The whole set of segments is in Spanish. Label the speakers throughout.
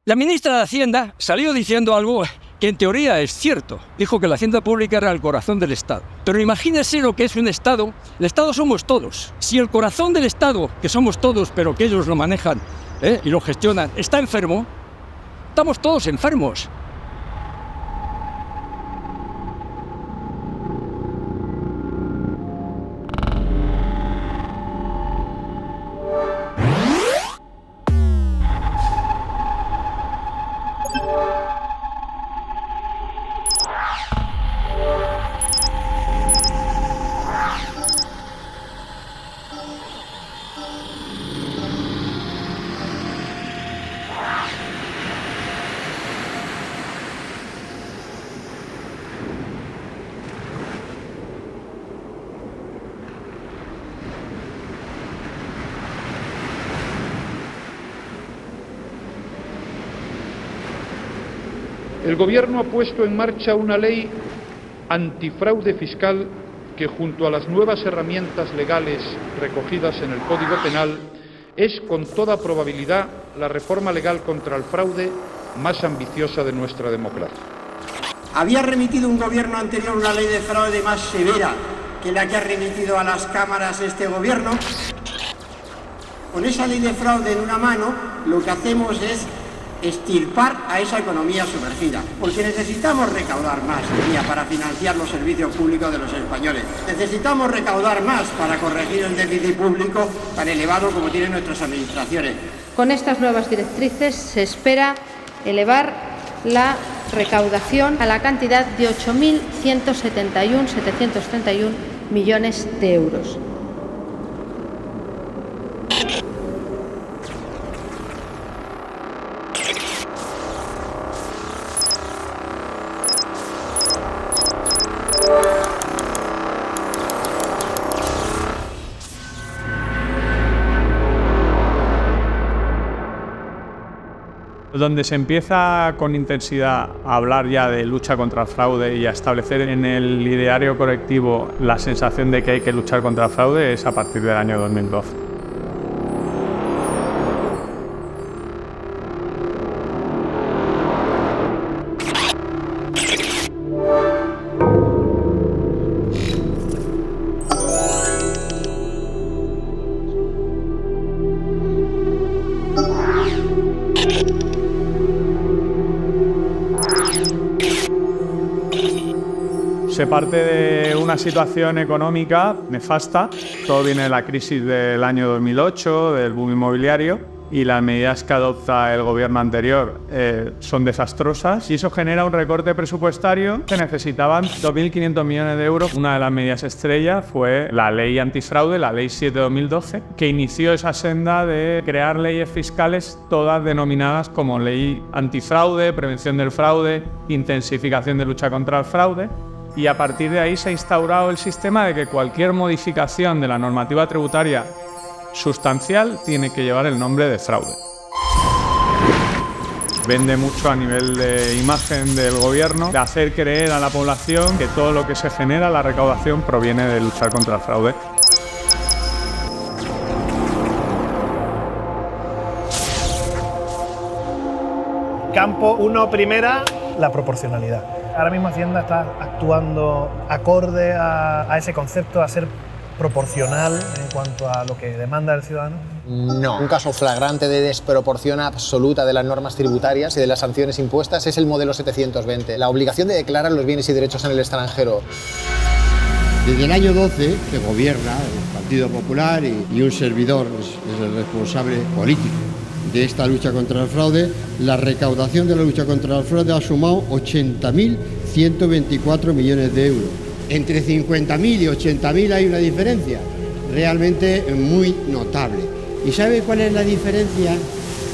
Speaker 1: La ministra de Hacienda salió diciendo algo que en teoría es cierto. Dijo que la hacienda pública era el corazón del Estado. Pero imagínense lo que es un Estado. El Estado somos todos. Si el corazón del Estado, que somos todos, pero que ellos lo manejan y lo gestionan, está enfermo, estamos todos enfermos.
Speaker 2: El Gobierno ha puesto en marcha una ley antifraude fiscal que, junto a las nuevas herramientas legales recogidas en el Código Penal, es con toda probabilidad la reforma legal contra el fraude más ambiciosa de nuestra democracia.
Speaker 3: Había remitido un Gobierno anterior una ley de fraude más severa que la que ha remitido a las cámaras este Gobierno. Con esa ley de fraude en una mano, lo que hacemos es extirpar a esa economía sumergida, porque necesitamos recaudar más para financiar los servicios públicos de los españoles. Necesitamos recaudar más para corregir el déficit público tan elevado como tienen nuestras administraciones.
Speaker 4: Con estas nuevas directrices se espera elevar la recaudación a la cantidad de 8.171.731 millones de euros.
Speaker 5: Donde se empieza con intensidad a hablar ya de lucha contra el fraude y a establecer en el ideario colectivo la sensación de que hay que luchar contra el fraude es a partir del año 2012. Se parte de una situación económica nefasta, todo viene de la crisis del año 2008, del boom inmobiliario, y las medidas que adopta el gobierno anterior son desastrosas y eso genera un recorte presupuestario que necesitaban 2.500 millones de euros. Una de las medidas estrella fue la ley antifraude, la ley 7/2012, que inició esa senda de crear leyes fiscales todas denominadas como ley antifraude, prevención del fraude, intensificación de lucha contra el fraude. Y a partir de ahí se ha instaurado el sistema de que cualquier modificación de la normativa tributaria sustancial tiene que llevar el nombre de fraude. Vende mucho a nivel de imagen del gobierno, de hacer creer a la población que todo lo que se genera, la recaudación, proviene de luchar contra el fraude.
Speaker 6: Campo 1, primera, la proporcionalidad. Ahora mismo Hacienda está actuando acorde a ese concepto, a ser proporcional en cuanto a lo que demanda el ciudadano.
Speaker 7: No. Un caso flagrante de desproporción absoluta de las normas tributarias y de las sanciones impuestas es el modelo 720, la obligación de declarar los bienes y derechos en el extranjero.
Speaker 8: Desde el año 12 que gobierna el Partido Popular y un servidor es el responsable político de esta lucha contra el fraude. La recaudación de la lucha contra el fraude ha sumado 80.124 millones de euros. Entre 50.000 y 80.000 hay una diferencia realmente muy notable. ¿Y sabe cuál es la diferencia?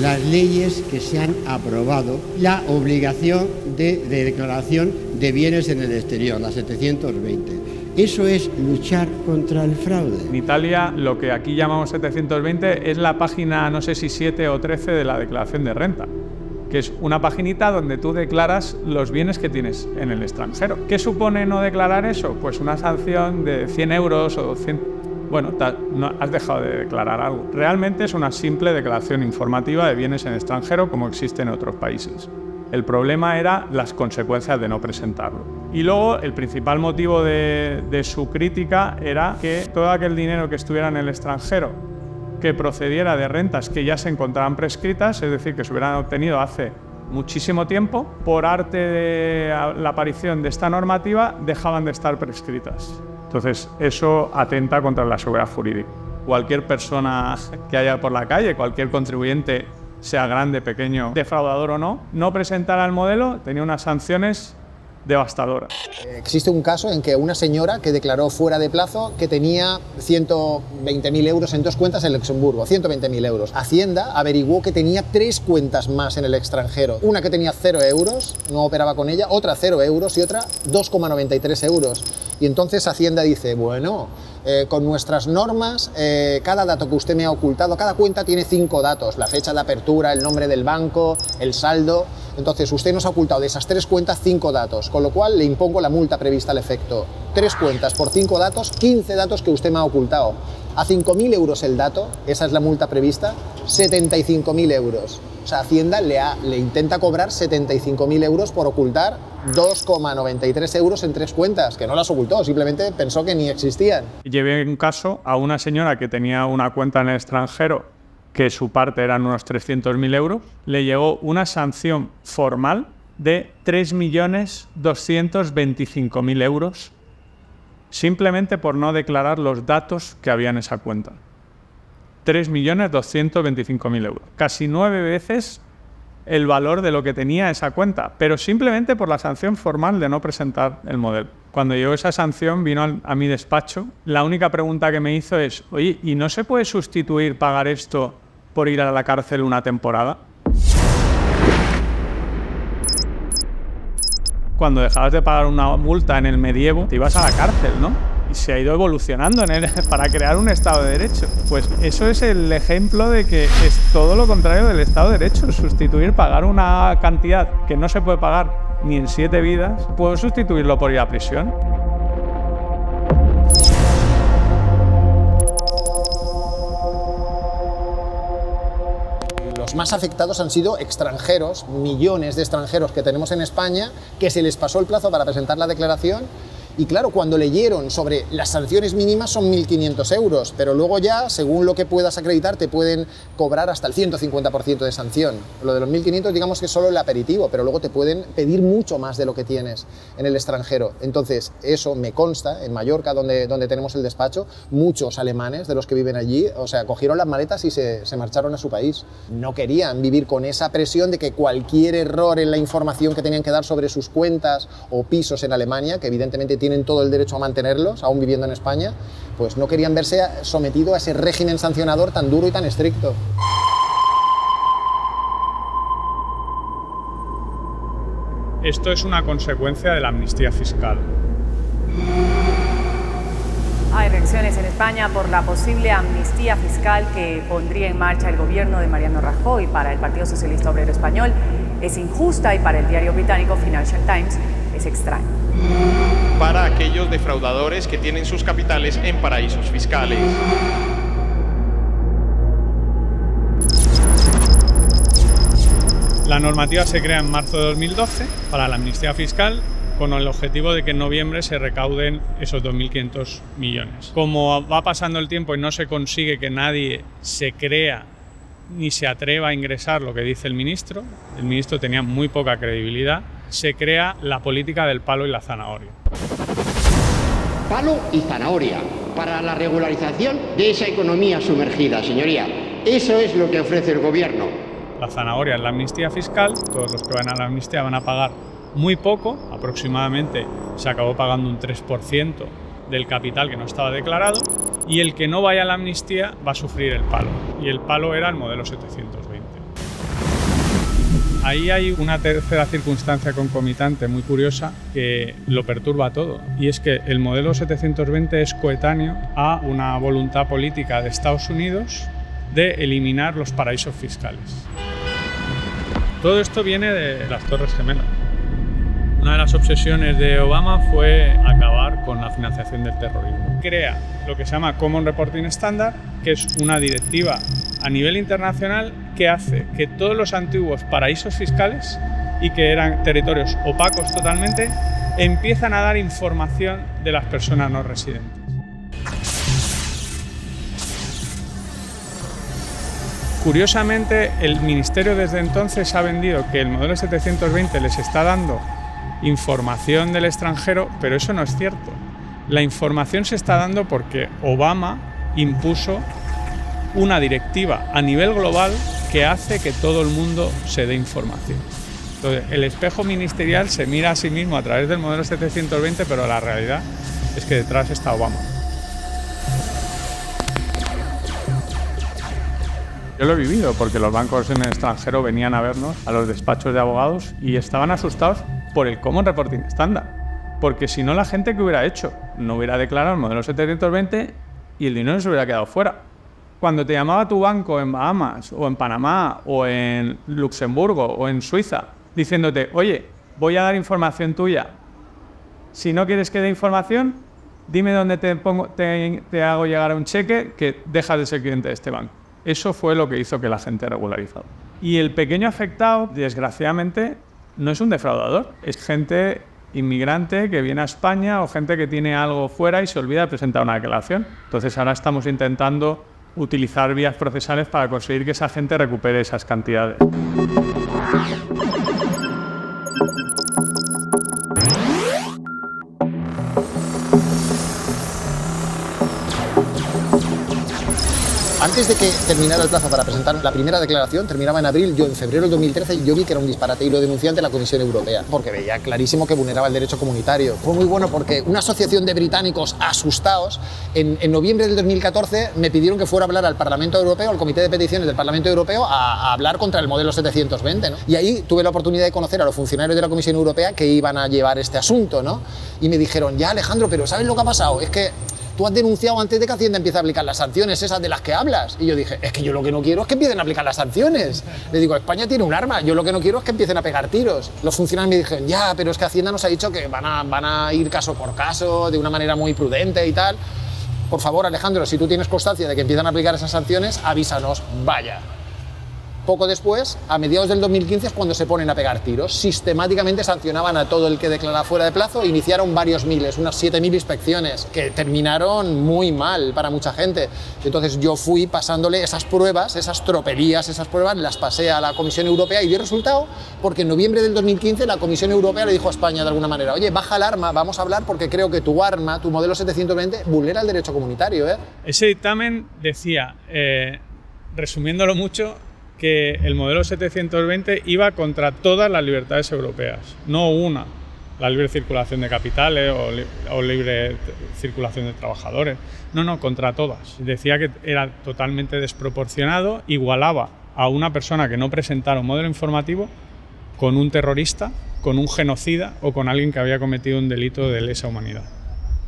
Speaker 8: Las leyes que se han aprobado, la obligación de declaración de bienes en el exterior, la 720. Eso es luchar contra el fraude.
Speaker 5: En Italia, lo que aquí llamamos 720 es la página, no sé si 7 o 13 de la declaración de renta, que es una paginita donde tú declaras los bienes que tienes en el extranjero. ¿Qué supone no declarar eso? Pues una sanción de 100 euros o 200. bueno, no, has dejado de declarar algo. Realmente es una simple declaración informativa de bienes en el extranjero como existe en otros países. El problema era las consecuencias de no presentarlo. Y luego el principal motivo de su crítica era que todo aquel dinero que estuviera en el extranjero que procediera de rentas que ya se encontraban prescritas, es decir, que se hubieran obtenido hace muchísimo tiempo, por arte de la aparición de esta normativa, dejaban de estar prescritas. Entonces, eso atenta contra la seguridad jurídica. Cualquier persona que haya por la calle, cualquier contribuyente, sea grande, pequeño, defraudador o no, no presentara el modelo, tenía unas sanciones devastadoras.
Speaker 7: Existe un caso en que una señora que declaró fuera de plazo que tenía 120.000 euros en 2 cuentas en Luxemburgo, 120.000 euros. Hacienda averiguó que tenía 3 cuentas más en el extranjero. Una que tenía 0 euros, no operaba con ella, otra 0 euros y otra 2,93 euros. Y entonces Hacienda dice, bueno, con nuestras normas, cada dato que usted me ha ocultado, cada cuenta tiene 5 datos, la fecha de apertura, el nombre del banco, el saldo. Entonces usted nos ha ocultado de esas 3 cuentas 5 datos, con lo cual le impongo la multa prevista al efecto. 3 cuentas por 5 datos, 15 datos que usted me ha ocultado. A 5.000 euros el dato, esa es la multa prevista, 75.000 euros. O sea, Hacienda le intenta cobrar 75.000 euros por ocultar 2,93 euros en 3 cuentas, que no las ocultó, simplemente pensó que ni existían.
Speaker 5: Llevé un caso a una señora que tenía una cuenta en el extranjero, que su parte eran unos 300.000 euros, le llegó una sanción formal de 3.225.000 euros simplemente por no declarar los datos que había en esa cuenta. 3.225.000 euros. Casi 9 veces el valor de lo que tenía esa cuenta, pero simplemente por la sanción formal de no presentar el modelo. Cuando llegó esa sanción, vino a mi despacho. La única pregunta que me hizo es, oye, ¿y no se puede sustituir pagar esto por ir a la cárcel una temporada? Cuando dejabas de pagar una multa en el medievo, te ibas a la cárcel, ¿no? Y se ha ido evolucionando para crear un Estado de Derecho. Pues eso es el ejemplo de que es todo lo contrario del Estado de Derecho. Sustituir, pagar una cantidad que no se puede pagar ni en 7 vidas, puedo sustituirlo por ir a prisión.
Speaker 7: Los más afectados han sido extranjeros, millones de extranjeros que tenemos en España, que se les pasó el plazo para presentar la declaración. Y claro, cuando leyeron sobre las sanciones mínimas son 1.500 euros, pero luego ya, según lo que puedas acreditar, te pueden cobrar hasta el 150% de sanción. Lo de los 1.500 digamos que es solo el aperitivo, pero luego te pueden pedir mucho más de lo que tienes en el extranjero. Entonces, eso me consta, en Mallorca, donde tenemos el despacho, muchos alemanes de los que viven allí, o sea, cogieron las maletas y se marcharon a su país. No querían vivir con esa presión de que cualquier error en la información que tenían que dar sobre sus cuentas o pisos en Alemania, que evidentemente tienen todo el derecho a mantenerlos, aún viviendo en España, pues no querían verse sometidos a ese régimen sancionador tan duro y tan estricto.
Speaker 5: Esto es una consecuencia de la amnistía fiscal.
Speaker 9: Hay reacciones en España por la posible amnistía fiscal que pondría en marcha el gobierno de Mariano Rajoy. Para el Partido Socialista Obrero Español es injusta y para el diario británico Financial Times es extraña.
Speaker 10: Para aquellos defraudadores que tienen sus capitales en paraísos fiscales.
Speaker 5: La normativa se crea en marzo de 2012 para la amnistía fiscal, con el objetivo de que en noviembre se recauden esos 2.500 millones. Como va pasando el tiempo y no se consigue que nadie se crea ni se atreva a ingresar lo que dice el ministro tenía muy poca credibilidad, se crea la política del palo y la zanahoria.
Speaker 8: Palo y zanahoria para la regularización de esa economía sumergida, señoría. Eso es lo que ofrece el gobierno.
Speaker 5: La zanahoria es la amnistía fiscal, todos los que van a la amnistía van a pagar muy poco, aproximadamente se acabó pagando un 3% del capital que no estaba declarado, y el que no vaya a la amnistía va a sufrir el palo, y el palo era el modelo 720. Ahí hay una tercera circunstancia concomitante muy curiosa que lo perturba todo, y es que el modelo 720 es coetáneo a una voluntad política de Estados Unidos de eliminar los paraísos fiscales. Todo esto viene de las Torres Gemelas. Una de las obsesiones de Obama fue acabar con la financiación del terrorismo. crea lo que se llama Common Reporting Standard, que es una directiva a nivel internacional que hace que todos los antiguos paraísos fiscales y que eran territorios opacos totalmente, empiezan a dar información de las personas no residentes. Curiosamente, el Ministerio desde entonces ha vendido que el modelo 720 les está dando información del extranjero, pero eso no es cierto. La información se está dando porque Obama impuso una directiva a nivel global que hace que todo el mundo se dé información. Entonces, el espejo ministerial se mira a sí mismo a través del modelo 720, pero la realidad es que detrás está Obama. Yo lo he vivido porque los bancos en el extranjero venían a vernos a los despachos de abogados y estaban asustados por el Common Reporting Standard. Porque si no, la gente que hubiera hecho no hubiera declarado el modelo 720 y el dinero se hubiera quedado fuera. Cuando te llamaba tu banco en Bahamas o en Panamá o en Luxemburgo o en Suiza diciéndote, oye, voy a dar información tuya. Si no quieres que dé información, dime dónde te hago llegar a un cheque que dejas de ser cliente de este banco. Eso fue lo que hizo que la gente regularizara. Y el pequeño afectado, desgraciadamente, no es un defraudador, es gente inmigrante que viene a España o gente que tiene algo fuera y se olvida de presentar una declaración. Entonces ahora estamos intentando utilizar vías procesales para conseguir que esa gente recupere esas cantidades.
Speaker 7: Antes de que terminara el plazo para presentar la primera declaración, terminaba en abril, yo en febrero del 2013 yo vi que era un disparate y lo denuncié ante la Comisión Europea, porque veía clarísimo que vulneraba el derecho comunitario. Fue muy bueno porque una asociación de británicos asustados, en noviembre del 2014 me pidieron que fuera a hablar al Parlamento Europeo, al Comité de Peticiones del Parlamento Europeo, a hablar contra el modelo 720, ¿no? Y ahí tuve la oportunidad de conocer a los funcionarios de la Comisión Europea que iban a llevar este asunto, ¿no? Y me dijeron, ya Alejandro, pero ¿sabes lo que ha pasado? Es que tú has denunciado antes de que Hacienda empiece a aplicar las sanciones esas de las que hablas. Y yo dije, es que yo lo que no quiero es que empiecen a aplicar las sanciones. Le digo, España tiene un arma, yo lo que no quiero es que empiecen a pegar tiros. Los funcionarios me dijeron, ya, pero es que Hacienda nos ha dicho que van a ir caso por caso, de una manera muy prudente y tal. Por favor, Alejandro, si tú tienes constancia de que empiezan a aplicar esas sanciones, avísanos, vaya. Poco después, a mediados del 2015, es cuando se ponen a pegar tiros. Sistemáticamente sancionaban a todo el que declaraba fuera de plazo e iniciaron varios miles, unas 7.000 inspecciones, que terminaron muy mal para mucha gente. Entonces yo fui pasándole esas pruebas, esas tropelías, esas pruebas, las pasé a la Comisión Europea y dio resultado porque en noviembre del 2015 la Comisión Europea le dijo a España de alguna manera, oye, baja el arma, vamos a hablar porque creo que tu arma, tu modelo 720, vulnera el derecho comunitario.
Speaker 5: Ese dictamen decía, resumiéndolo mucho, que el modelo 720 iba contra todas las libertades europeas, no una, la libre circulación de capitales o libre circulación de trabajadores, no, contra todas. Decía que era totalmente desproporcionado, igualaba a una persona que no presentara un modelo informativo con un terrorista, con un genocida o con alguien que había cometido un delito de lesa humanidad.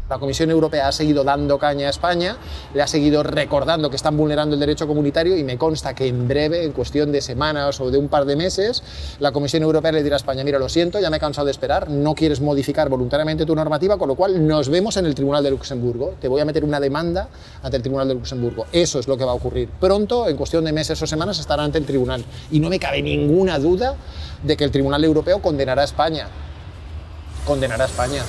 Speaker 7: La Comisión Europea ha seguido dando caña a España, le ha seguido recordando que están vulnerando el derecho comunitario y me consta que en breve, en cuestión de semanas o de un par de meses, la Comisión Europea le dirá a España, mira, lo siento, ya me he cansado de esperar, no quieres modificar voluntariamente tu normativa, con lo cual nos vemos en el Tribunal de Luxemburgo, te voy a meter una demanda ante el Tribunal de Luxemburgo. Eso es lo que va a ocurrir. Pronto, en cuestión de meses o semanas, estará ante el Tribunal y no me cabe ninguna duda de que el Tribunal Europeo condenará a España. Condenará a España.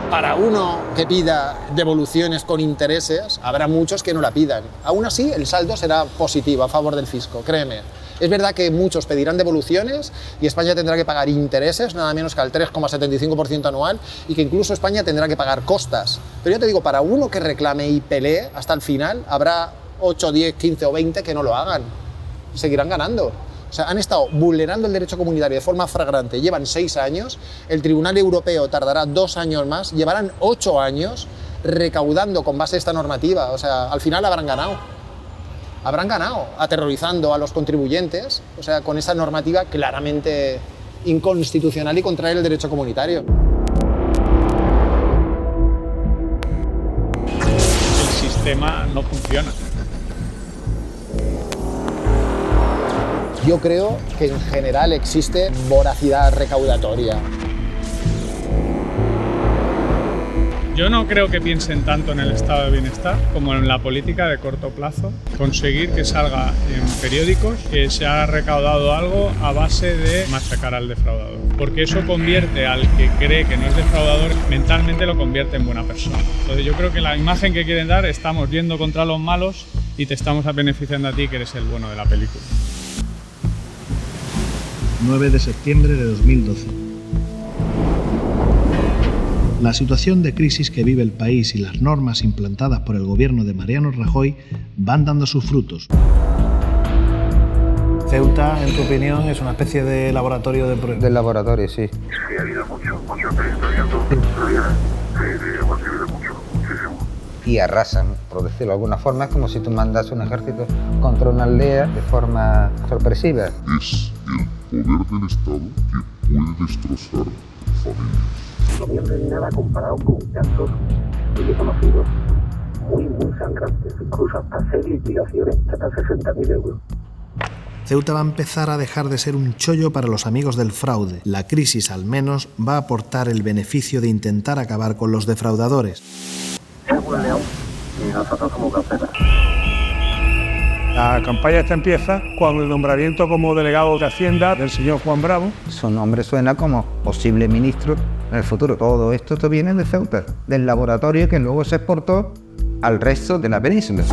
Speaker 7: Para uno que pida devoluciones con intereses, habrá muchos que no la pidan. Aún así, el saldo será positivo a favor del fisco, créeme. Es verdad que muchos pedirán devoluciones y España tendrá que pagar intereses, nada menos que al 3,75% anual, y que incluso España tendrá que pagar costas. Pero yo te digo, para uno que reclame y pelee hasta el final, habrá 8, 10, 15 o 20 que no lo hagan. Seguirán ganando. O sea, han estado vulnerando el derecho comunitario de forma flagrante, llevan 6 años, el Tribunal Europeo tardará 2 años más, llevarán 8 años recaudando con base a esta normativa, o sea, al final habrán ganado. habrán ganado aterrorizando a los contribuyentes, o sea, con esa normativa claramente inconstitucional y contraria al derecho comunitario.
Speaker 5: El sistema no funciona.
Speaker 7: Yo creo que en general existe voracidad recaudatoria.
Speaker 5: Yo no creo que piensen tanto en el estado de bienestar como en la política de corto plazo. Conseguir que salga en periódicos que se ha recaudado algo a base de machacar al defraudador. Porque eso convierte al que cree que no es defraudador, mentalmente lo convierte en buena persona. Entonces yo creo que la imagen que quieren dar, estamos yendo contra los malos y te estamos beneficiando a ti, que eres el bueno de la película.
Speaker 6: 9 de septiembre de 2012. La situación de crisis que vive el país y las normas implantadas por el gobierno de Mariano Rajoy van dando sus frutos. Ceuta, en tu opinión, es una especie de laboratorio de prueba.
Speaker 11: Del laboratorio, sí.
Speaker 12: Sí, ha habido mucho enfrentamiento, hemos vivido muchísimo.
Speaker 11: Y arrasan, por decirlo de alguna forma, es como si tú mandas un ejército contra una aldea de forma sorpresiva.
Speaker 12: Es el poder del Estado que puede destrozar familias.
Speaker 13: No pierde nada comparado con casos muy conocidos, muy sangrantes, incluso hasta 6 liquidaciones, hasta 60.000 euros.
Speaker 6: Ceuta va a empezar a dejar de ser un chollo para los amigos del fraude. La crisis, al menos, va a aportar el beneficio de intentar acabar con los defraudadores.
Speaker 13: Es un león y nosotros somos gacela.
Speaker 14: La campaña esta empieza con el nombramiento como delegado de Hacienda del señor Juan Bravo.
Speaker 11: Su nombre suena como posible ministro en el futuro. Todo esto viene de Ceuta, del laboratorio que luego se exportó al resto de la península.